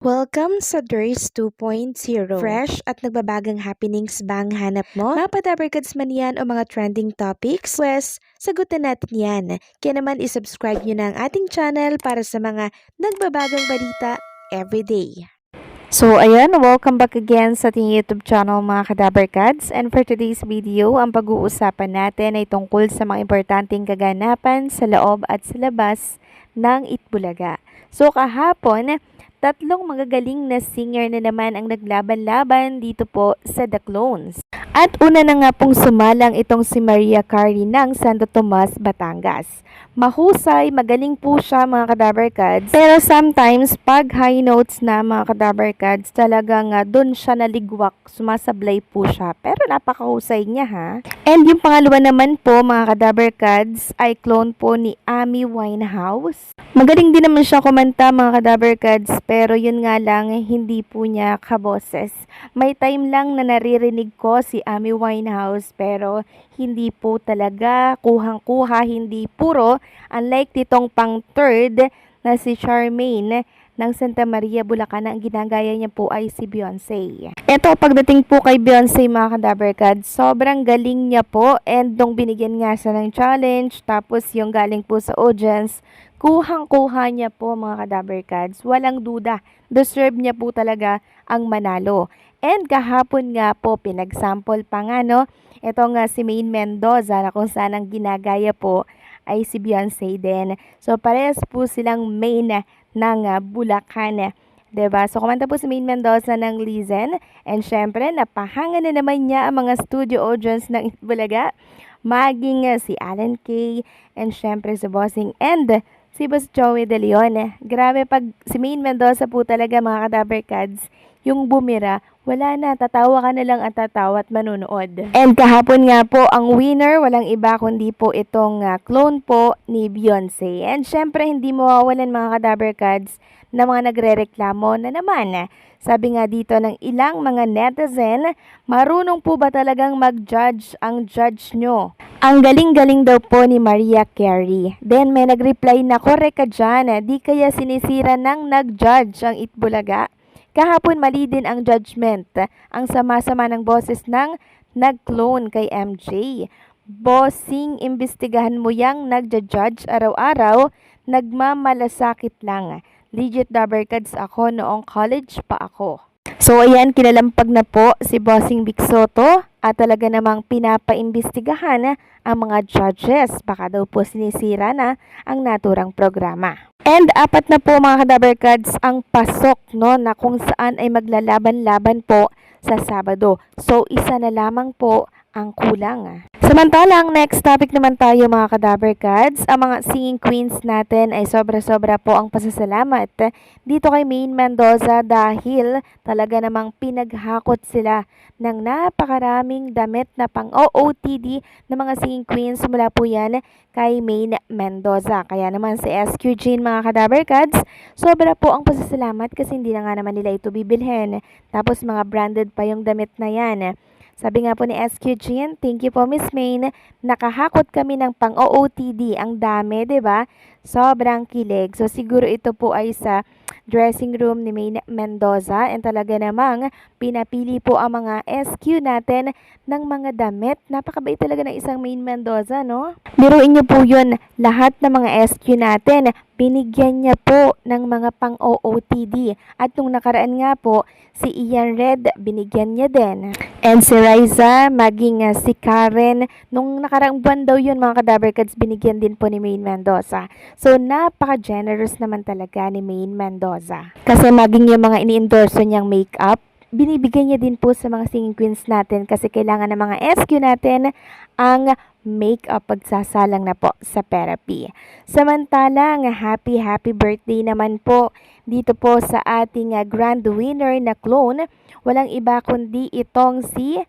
Welcome sa DRS 2.0. Fresh at nagbabagang happenings bang hanap mo? Mga padabarkads man yan o mga trending topics? Pwes, sagutin natin yan. Kaya naman isubscribe nyo na ang ating channel para sa mga nagbabagang balita everyday. So ayan, welcome back again sa ating YouTube channel mga kadabarkads. And for today's video, ang pag-uusapan natin ay tungkol sa mga importanteng kaganapan sa loob at sa labas ng Itbulaga. So kahapon, tatlong magagaling na singer na naman ang naglaban-laban dito po sa The Clones. At una na nga pong sumalang itong si Maria Carey ng Santo Tomas, Batangas. Mahusay, magaling po siya mga kadabarkads. Pero sometimes, pag high notes na mga kadabarkads, talagang dun siya naligwak, sumasablay po siya. Pero napakahusay niya ha. And yung pangalawa naman po mga kadabarkads ay clone po ni Amy Winehouse. Magaling din naman siya kumanta mga kadabarkads, pero yun nga lang hindi po niya kaboses. May time lang na naririnig ko si Amy Winehouse pero hindi po talaga kuhang-kuha, hindi puro. Unlike ditong pang third na si Charmaine ng Santa Maria, Bulacan, ang ginagaya niya po ay si Beyonce. Eto, pagdating po kay Beyonce mga kadabarkads, sobrang galing niya po, and nung binigyan nga siya ng challenge, tapos yung galing po sa audience, kuhang-kuha niya po mga kadabarkads. Walang duda, deserve niya po talaga ang manalo. And kahapon nga po, pinagsample pa nga no, ito nga si Maine Mendoza na kung saan ang ginagaya po ay si Beyonce din. So parehas po silang main ng Bulacan. Diba? So kumanta po si Maine Mendoza ng Lizen, and syempre napahanga na naman niya ang mga studio audience ng Itbulaga, maging si Alan Kay, and syempre si Bossing and si Boss Joey De Leon. Grabe, pag si Maine Mendoza po talaga mga kadabarkads, yung bumira, wala na, tatawa ka na lang at tatawa at manunood. And kahapon nga po, ang winner, walang iba kundi po itong clone po ni Beyonce. And syempre, hindi mawawalan mga kadabarkads na mga nagre-reklamo na naman. Sabi nga dito ng ilang mga netizen, marunong po ba talagang mag-judge ang judge nyo? Ang galing-galing daw po ni Maria Carey. Then may nag-reply na, korek ka dyan, di kaya sinisira ng nag-judge ang Itbulaga? Kahapon mali din ang judgment. Ang sama-sama ng boses ng nag-clone kay MJ. Bossing, imbestigahan mo yang nagja-judge araw-araw, nagmamalasakit lang. Legit dabarkads ako noong college pa ako. So ayan, kinalampag na po si Bossing Vic Soto at talaga namang pinapaimbestigahan ang mga judges. Baka daw po sinisira na ang naturang programa. And apat na po mga kadabarkads ang pasok no, na kung saan ay maglalaban-laban po sa Sabado. So isa na lamang po ang kulang. Samantalang next topic naman tayo mga kadabarkads, ang mga singing queens natin ay sobra-sobra po ang pasasalamat dito kay Maine Mendoza dahil talaga namang pinaghakot sila ng napakaraming damit na pang OOTD ng mga singing queens, mula po yan kay Maine Mendoza. Kaya naman si SQ Jean mga kadabarkads, sobra po ang pasasalamat kasi hindi na nga naman nila ito bibilhin. Tapos mga branded pa yung damit na yan. Sabi nga po ni SQ Jean, thank you po Miss Maine, nakahakot kami ng pang OOTD, ang dami, 'di ba? Sobrang kilig. So siguro ito po ay sa dressing room ni Maine Mendoza, and talaga namang pinapili po ang mga SQ natin ng mga damit. Napakabait talaga ng isang Maine Mendoza, no? Biruin niyo po yun, lahat ng mga SQ natin, binigyan niya po ng mga pang OOTD. At nung nakaraan nga po, si Ian Red, binigyan niya din. And si Riza, maging si Karen, nung nakaraang buwan daw yun mga kadabarkads, binigyan din po ni Maine Mendoza. So napaka-generous naman talaga ni Maine Mendoza. Kasi maging yung mga ini-endorso niyang makeup, binibigay niya din po sa mga singing queens natin kasi kailangan ng mga SQ natin ang makeup pagsasalang na po sa therapy. Samantalang happy birthday naman po dito po sa ating grand winner na clone. Walang iba kundi itong si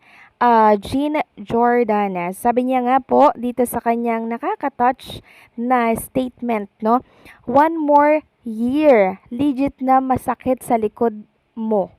Jean Jordan. Sabi niya nga po dito sa kanyang nakaka-touch na statement, no? One more year, legit na masakit sa likod mo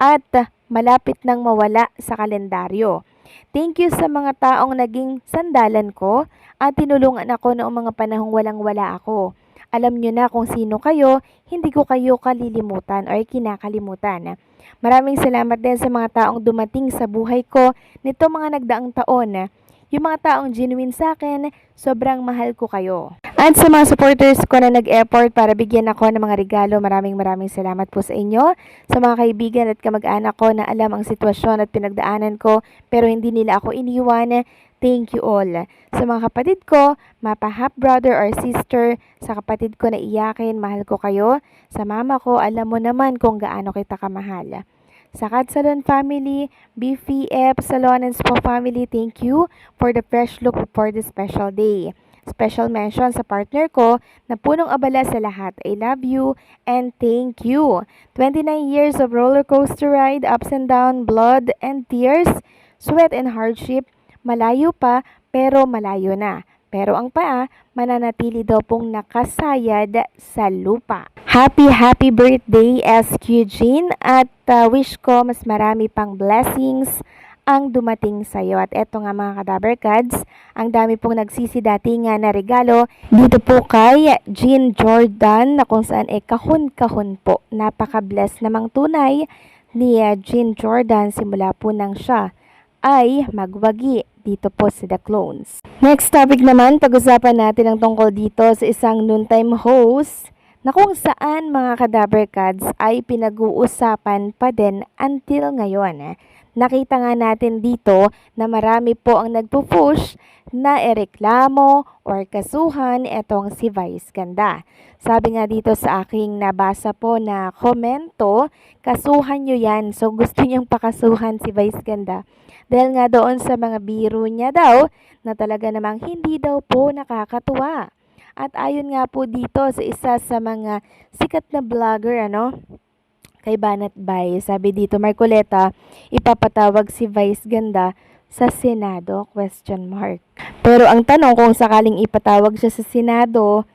at malapit nang mawala sa kalendaryo. Thank you sa mga taong naging sandalan ko at tinulungan ako noong mga panahong walang-wala ako. Alam nyo na kung sino kayo, hindi ko kayo kalilimutan or kinakalimutan. Maraming salamat din sa mga taong dumating sa buhay ko nito mga nagdaang taon. Yung mga taong genuine sa akin, sobrang mahal ko kayo. At sa mga supporters ko na nag-effort para bigyan ako ng mga regalo, maraming salamat po sa inyo. Sa mga kaibigan at kamag-anak ko na alam ang sitwasyon at pinagdaanan ko pero hindi nila ako iniwan, thank you all. Sa mga kapatid ko, mapa half brother or sister, sa kapatid ko na iyakin, mahal ko kayo. Sa mama ko, alam mo naman kung gaano kita kamahal. Sa Kat Salon family, BFF Salon and Spa family, thank you for the fresh look before this special day. Special mention sa partner ko na punong abala sa lahat. I love you and thank you. 29 years of roller coaster ride, ups and down, blood and tears, sweat and hardship. Malayo pa pero malayo na. Pero ang paa, mananatili daw pong nakasayad sa lupa. Happy birthday SQ Jean at wish ko mas marami pang blessings ang dumating sa iyo. At eto nga mga Kadaver Cards, ang dami pong nagsisidatingan na regalo dito po kay Jean Jordan na kung saan kahon-kahon po. Napaka-bless namang tunay ni Jean Jordan simula po nang siya ay magwagi dito po sa The Clones. Next topic naman, pag-usapan natin ang tungkol dito sa isang noontime host na kung saan mga Kadaver Cards ay pinag-uusapan pa din until ngayon. Nakita nga natin dito na marami po ang nagpo-push na ereklamo or kasuhan etong si Vice Ganda. Sabi nga dito sa aking nabasa po na komento, kasuhan nyo yan. So gusto niyang pakasuhan si Vice Ganda. Dahil nga doon sa mga biro niya daw na talaga namang hindi daw po nakakatuwa. At ayon nga po dito sa isa sa mga sikat na vlogger, kay Banat Bay, sabi dito, Marcoleta, ipapatawag si Vice Ganda sa Senado? ? Pero ang tanong kung sakaling ipatawag siya sa Senado,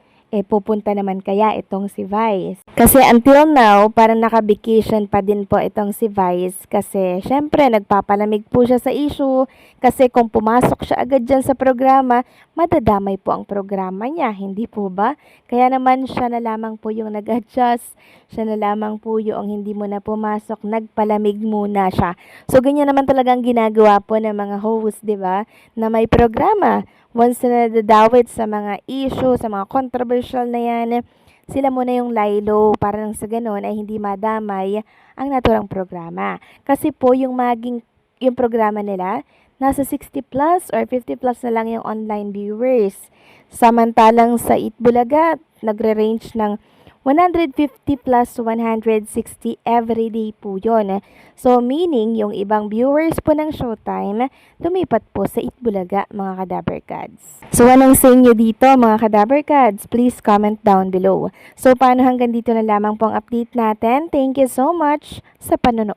pupunta naman kaya itong si Vice? Kasi until now, parang naka-vacation pa din po itong si Vice kasi syempre nagpapalamig po siya sa issue kasi kung pumasok siya agad dyan sa programa, madadamay po ang programa niya, hindi po ba? Kaya naman siya na lamang po yung nag-adjust, siya na lamang po yung hindi mo na pumasok, nagpalamig muna siya. So ganyan naman talagang ginagawa po ng mga host, di ba? Na may programa. Once na nadadawit sa mga issue, sa mga controversial na yan, sila muna yung laylo para nang sa ganun ay hindi madamay ang naturang programa. Kasi po yung programa nila, nasa 60 plus or 50 plus na lang yung online viewers. Samantalang sa Itbulaga, nagre-range ng 150 plus 160 everyday po yun. So, meaning, yung ibang viewers po ng Showtime, lumipat po sa Itbulaga, mga Kadaver Cards. So, anong sa inyo dito, mga Kadaver Cards? Please comment down below. So, paano hanggang dito na lamang pong update natin? Thank you so much sa panonood.